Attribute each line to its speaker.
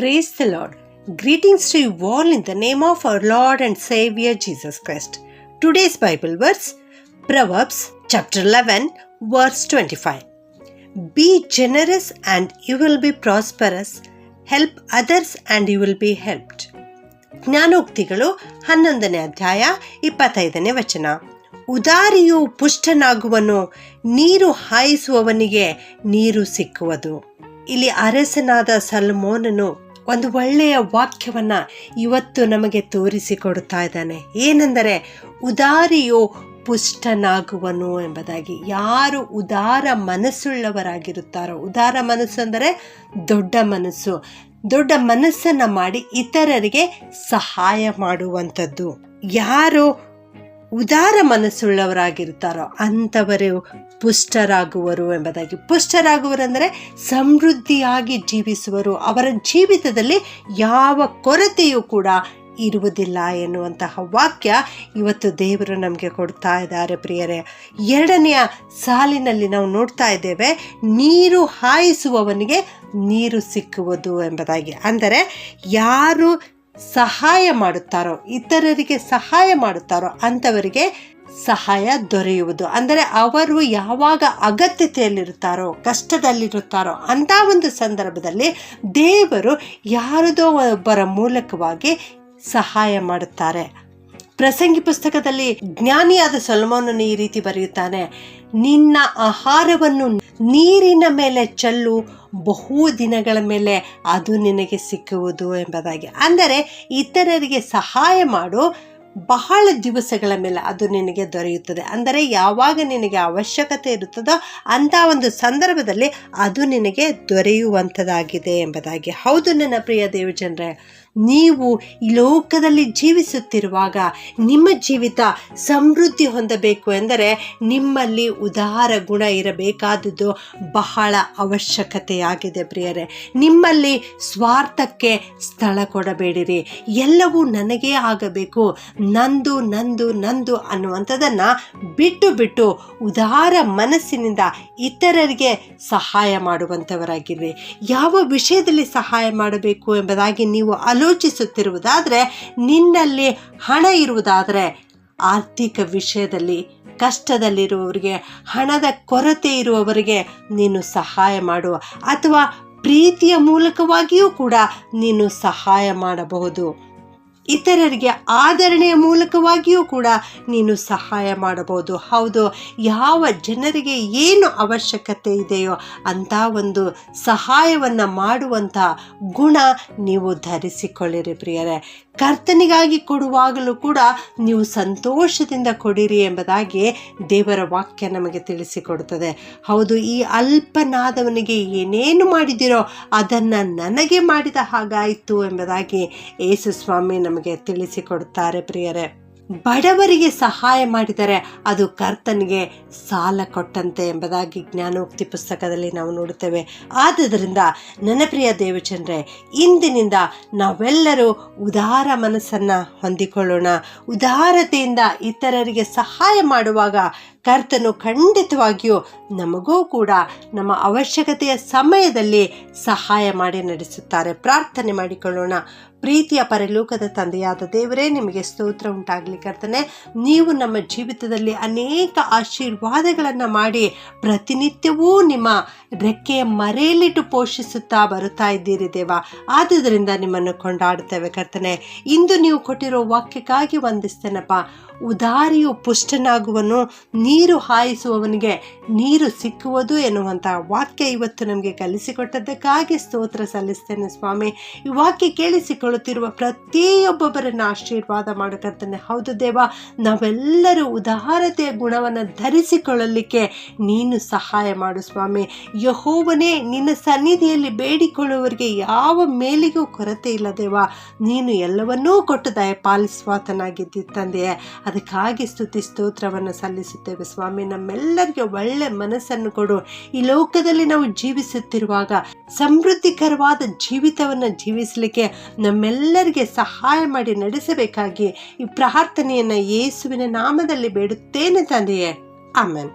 Speaker 1: Praise the Lord. Greetings to you all in the name of our Lord and Savior Jesus Christ. Today's Bible verse, Proverbs chapter 11, verse 25. Be generous and you will be prosperous. Help others and you will be helped. ಜ್ಞಾನೋಕ್ತಿಗಳು 11ನೇ ಅಧ್ಯಾಯ 25ನೇ ವಚನ. ಉದಾರಿಯು ಪುಷ್ಟನಾಗುವನು, ನೀರು ಹಾಯಿಸುವವನಿಗೆ ನೀರು ಸಿಕ್ಕುವುದು. ಇಲ್ಲಿ ಅರಸನಾದ ಸಲ್ಮೋನನು ಒಂದು ಒಳ್ಳೆಯ ವಾಕ್ಯವನ್ನ ಇವತ್ತು ನಮಗೆ ತೋರಿಸಿಕೊಡುತ್ತಾ ಇದ್ದಾನೆ. ಏನೆಂದರೆ ಉದಾರಿಯು ಪುಷ್ಟನಾಗುವನು ಎಂಬುದಾಗಿ. ಯಾರು ಉದಾರ ಮನಸ್ಸುಳ್ಳವರಾಗಿರುತ್ತಾರೋ, ಉದಾರ ಮನಸ್ಸು ಅಂದರೆ ದೊಡ್ಡ ಮನಸ್ಸು, ದೊಡ್ಡ ಮನಸ್ಸನ್ನು ಮಾಡಿ ಇತರರಿಗೆ ಸಹಾಯ ಮಾಡುವಂಥದ್ದು. ಯಾರು ಉದಾರ ಮನಸ್ಸುಳ್ಳವರಾಗಿರ್ತಾರೋ ಅಂಥವರು ಪುಷ್ಟರಾಗುವರು ಎಂಬುದಾಗಿ. ಪುಷ್ಟರಾಗುವರೆಂದರೆ ಸಮೃದ್ಧಿಯಾಗಿ ಜೀವಿಸುವರು, ಅವರ ಜೀವಿತದಲ್ಲಿ ಯಾವ ಕೊರತೆಯೂ ಕೂಡ ಇರುವುದಿಲ್ಲ ಎನ್ನುವಂತಹ ವಾಕ್ಯ ಇವತ್ತು ದೇವರು ನಮಗೆ ಕೊಡ್ತಾ ಇದ್ದಾರೆ ಪ್ರಿಯರೇ. 2ನೆಯ ಸಾಲಿನಲ್ಲಿ ನಾವು ನೋಡ್ತಾ ಇದ್ದೇವೆ, ನೀರು ಹಾಯಿಸುವವನಿಗೆ ನೀರು ಸಿಕ್ಕುವುದು ಎಂಬುದಾಗಿ. ಅಂದರೆ ಯಾರು ಸಹಾಯ ಮಾಡುತ್ತಾರೋ, ಇತರರಿಗೆ ಸಹಾಯ ಮಾಡುತ್ತಾರೋ ಅಂಥವರಿಗೆ ಸಹಾಯ ದೊರೆಯುವುದು. ಅಂದರೆ ಅವರು ಯಾವಾಗ ಅಗತ್ಯತೆಯಲ್ಲಿರುತ್ತಾರೋ, ಕಷ್ಟದಲ್ಲಿರುತ್ತಾರೋ ಅಂಥ ಒಂದು ಸಂದರ್ಭದಲ್ಲಿ ದೇವರು ಯಾರದೋ ಒಬ್ಬರ ಮೂಲಕವಾಗಿ ಸಹಾಯ ಮಾಡುತ್ತಾರೆ. ಪ್ರಸಂಗಿ ಪುಸ್ತಕದಲ್ಲಿ ಜ್ಞಾನಿಯಾದ ಸೊಲೊಮೋನನು ಈ ರೀತಿ ಬರೆಯುತ್ತಾನೆ, ನಿನ್ನ ಆಹಾರವನ್ನು ನೀರಿನ ಮೇಲೆ ಚೆಲ್ಲು, ಬಹು ದಿನಗಳ ಮೇಲೆ ಅದು ನಿನಗೆ ಸಿಕ್ಕುವುದು ಎಂಬುದಾಗಿ. ಅಂದರೆ ಇತರರಿಗೆ ಸಹಾಯ ಮಾಡು, ಬಹಳ ದಿವಸಗಳ ಮೇಲೆ ಅದು ನಿನಗೆ ದೊರೆಯುತ್ತದೆ. ಅಂದರೆ ಯಾವಾಗ ನಿನಗೆ ಅವಶ್ಯಕತೆ ಇರುತ್ತದೋ ಅಂಥ ಒಂದು ಸಂದರ್ಭದಲ್ಲಿ ಅದು ನಿನಗೆ ದೊರೆಯುವಂಥದ್ದಾಗಿದೆ ಎಂಬುದಾಗಿ. ಹೌದು ನನ್ನ ಪ್ರಿಯ ದೇವಜನರೇ, ನೀವು ಈ ಲೋಕದಲ್ಲಿ ಜೀವಿಸುತ್ತಿರುವಾಗ ನಿಮ್ಮ ಜೀವಿತ ಸಮೃದ್ಧಿ ಹೊಂದಬೇಕು ಎಂದರೆ ನಿಮ್ಮಲ್ಲಿ ಉದಾರ ಗುಣ ಇರಬೇಕಾದುದು ಬಹಳ ಅವಶ್ಯಕತೆಯಾಗಿದೆ ಪ್ರಿಯರೇ. ನಿಮ್ಮಲ್ಲಿ ಸ್ವಾರ್ಥಕ್ಕೆ ಸ್ಥಳ ಕೊಡಬೇಡಿರಿ. ಎಲ್ಲವೂ ನನಗೇ ಆಗಬೇಕು, ನಂದು ನಂದು ನಂದು ಅನ್ನುವಂಥದ್ದನ್ನು ಬಿಟ್ಟು ಉದಾರ ಮನಸ್ಸಿನಿಂದ ಇತರರಿಗೆ ಸಹಾಯ ಮಾಡುವಂಥವರಾಗಿರ್ರಿ. ಯಾವ ವಿಷಯದಲ್ಲಿ ಸಹಾಯ ಮಾಡಬೇಕು ಎಂಬುದಾಗಿ ನೀವು ಆಲೋಚಿಸುತ್ತಿರುವುದಾದರೆ, ನಿನ್ನಲ್ಲಿ ಹಣ ಇರುವುದಾದರೆ ಆರ್ಥಿಕ ವಿಷಯದಲ್ಲಿ ಕಷ್ಟದಲ್ಲಿರುವವರಿಗೆ, ಹಣದ ಕೊರತೆ ಇರುವವರಿಗೆ ನೀನು ಸಹಾಯ ಮಾಡು. ಅಥವಾ ಪ್ರೀತಿಯ ಮೂಲಕವಾಗಿಯೂ ಕೂಡ ನೀನು ಸಹಾಯ ಮಾಡಬಹುದು. ಇತರರಿಗೆ ಆದರಣೆಯ ಮೂಲಕವಾಗಿಯೂ ಕೂಡ ನೀನು ಸಹಾಯ ಮಾಡಬಹುದು. ಹೌದು, ಯಾವ ಜನರಿಗೆ ಏನು ಅವಶ್ಯಕತೆ ಇದೆಯೋ ಅಂಥ ಒಂದು ಸಹಾಯವನ್ನು ಮಾಡುವಂಥ ಗುಣ ನೀವು ಧರಿಸಿಕೊಳ್ಳಿರಿ ಪ್ರಿಯರೇ. ಕರ್ತನಿಗಾಗಿ ಕೊಡುವಾಗಲೂ ಕೂಡ ನೀವು ಸಂತೋಷದಿಂದ ಕೊಡಿರಿ ಎಂಬುದಾಗಿ ದೇವರ ವಾಕ್ಯ ನಮಗೆ ತಿಳಿಸಿಕೊಡುತ್ತದೆ. ಹೌದು, ಈ ಅಲ್ಪನಾದವನಿಗೆ ಏನೇನು ಮಾಡಿದಿರೋ ಅದನ್ನು ನನಗೆ ಮಾಡಿದ ಹಾಗಾಯಿತು ಎಂಬುದಾಗಿ ಯೇಸು ಸ್ವಾಮಿ ನಮಗೆ ತಿಳಿಸಿಕೊಡುತ್ತಾರೆ ಪ್ರಿಯರೇ. ಬಡವರಿಗೆ ಸಹಾಯ ಮಾಡಿದರೆ ಅದು ಕರ್ತನಿಗೆ ಸಾಲ ಕೊಟ್ಟಂತೆ ಎಂಬುದಾಗಿ ಜ್ಞಾನೋಕ್ತಿ ಪುಸ್ತಕದಲ್ಲಿ ನಾವು ನೋಡುತ್ತೇವೆ. ಆದುದರಿಂದ ನನ್ನ ಪ್ರಿಯ ದೇವಜನರೇ, ಇಂದಿನಿಂದ ನಾವೆಲ್ಲರೂ ಉದಾರ ಮನಸ್ಸನ್ನು ಹೊಂದಿಕೊಳ್ಳೋಣ. ಉದಾರತೆಯಿಂದ ಇತರರಿಗೆ ಸಹಾಯ ಮಾಡುವಾಗ ಕರ್ತನು ಖಂಡಿತವಾಗಿಯೂ ನಮಗೂ ಕೂಡ ನಮ್ಮ ಅವಶ್ಯಕತೆಯ ಸಮಯದಲ್ಲಿ ಸಹಾಯ ಮಾಡಿ ನಡೆಸುತ್ತಾರೆ. ಪ್ರಾರ್ಥನೆ ಮಾಡಿಕೊಳ್ಳೋಣ. ಪ್ರೀತಿಯ ಪರಲೋಕದ ತಂದೆಯಾದ ದೇವರೇ, ನಿಮಗೆ ಸ್ತೋತ್ರ ಉಂಟಾಗಲಿ ಕರ್ತನೆ. ನೀವು ನಮ್ಮ ಜೀವಿತದಲ್ಲಿ ಅನೇಕ ಆಶೀರ್ವಾದಗಳನ್ನು ಮಾಡಿ ಪ್ರತಿನಿತ್ಯವೂ ನಿಮ್ಮ ರೆಕ್ಕೆಯ ಮರೆಯಲ್ಲಿಟ್ಟು ಪೋಷಿಸುತ್ತಾ ಬರುತ್ತಾ ಇದ್ದೀರಿ ದೇವ. ಆದುದರಿಂದ ನಿಮ್ಮನ್ನು ಕೊಂಡಾಡುತ್ತೇವೆ ಕರ್ತನೆ. ಇಂದು ನೀವು ಕೊಟ್ಟಿರೋ ವಾಕ್ಯಕ್ಕಾಗಿ ವಂದಿಸ್ತೇನಪ್ಪ. ಉದಾರಿಯು ಪುಷ್ಟನಾಗುವನು, ನೀರು ಹಾಯಿಸುವವನಿಗೆ ನೀರು ಸಿಕ್ಕುವುದು ಎನ್ನುವಂಥ ವಾಕ್ಯ ಇವತ್ತು ನಮಗೆ ಕಲಿಸಿಕೊಟ್ಟದ್ದಕ್ಕಾಗಿ ಸ್ತೋತ್ರ ಸಲ್ಲಿಸ್ತೇನೆ ಸ್ವಾಮಿ. ಈ ವಾಕ್ಯ ಕೇಳಿಸಿಕೊಳ್ಳುತ್ತಿರುವ ಪ್ರತಿಯೊಬ್ಬೊಬ್ಬರನ್ನು ಆಶೀರ್ವಾದ ಮಾಡಕರ್ತೇನೆ. ಹೌದು ದೇವ, ನಾವೆಲ್ಲರೂ ಉದಾರತೆಯ ಗುಣವನ್ನು ಧರಿಸಿಕೊಳ್ಳಲಿಕ್ಕೆ ನೀನು ಸಹಾಯ ಮಾಡು ಸ್ವಾಮಿ. ಯೆಹೋವನೇ, ನಿನ್ನ ಸನ್ನಿಧಿಯಲ್ಲಿ ಬೇಡಿಕೊಳ್ಳುವವರಿಗೆ ಯಾವ ಮೇಲಿಗೂ ಕೊರತೆ ಇಲ್ಲ ದೇವ. ನೀನು ಎಲ್ಲವನ್ನೂ ಕೊಟ್ಟು ದಯಪಾಲಿಸುವಾತನಾಗಿದ್ದಿ ತಂದೆಯೇ. ಅದಕ್ಕಾಗಿ ಸ್ತುತಿ ಸ್ತೋತ್ರವನ್ನು ಸಲ್ಲಿಸುತ್ತೇವೆ ಸ್ವಾಮಿ. ನಮ್ಮೆಲ್ಲರಿಗೆ ಒಳ್ಳೆ ಮನಸ್ಸನ್ನು ಕೊಡು. ಈ ಲೋಕದಲ್ಲಿ ನಾವು ಜೀವಿಸುತ್ತಿರುವಾಗ ಸಮೃದ್ಧಿಕರವಾದ ಜೀವಿತವನ್ನು ಜೀವಿಸಲಿಕ್ಕೆ ನಮ್ಮೆಲ್ಲರಿಗೆ ಸಹಾಯ ಮಾಡಿ ನಡೆಸಬೇಕಾಗಿ ಈ ಪ್ರಾರ್ಥನೆಯನ್ನು ಯೇಸುವಿನ ನಾಮದಲ್ಲಿ ಬೇಡುತ್ತೇನೆ ತಂದೆಯೇ. ಆಮೆನ್.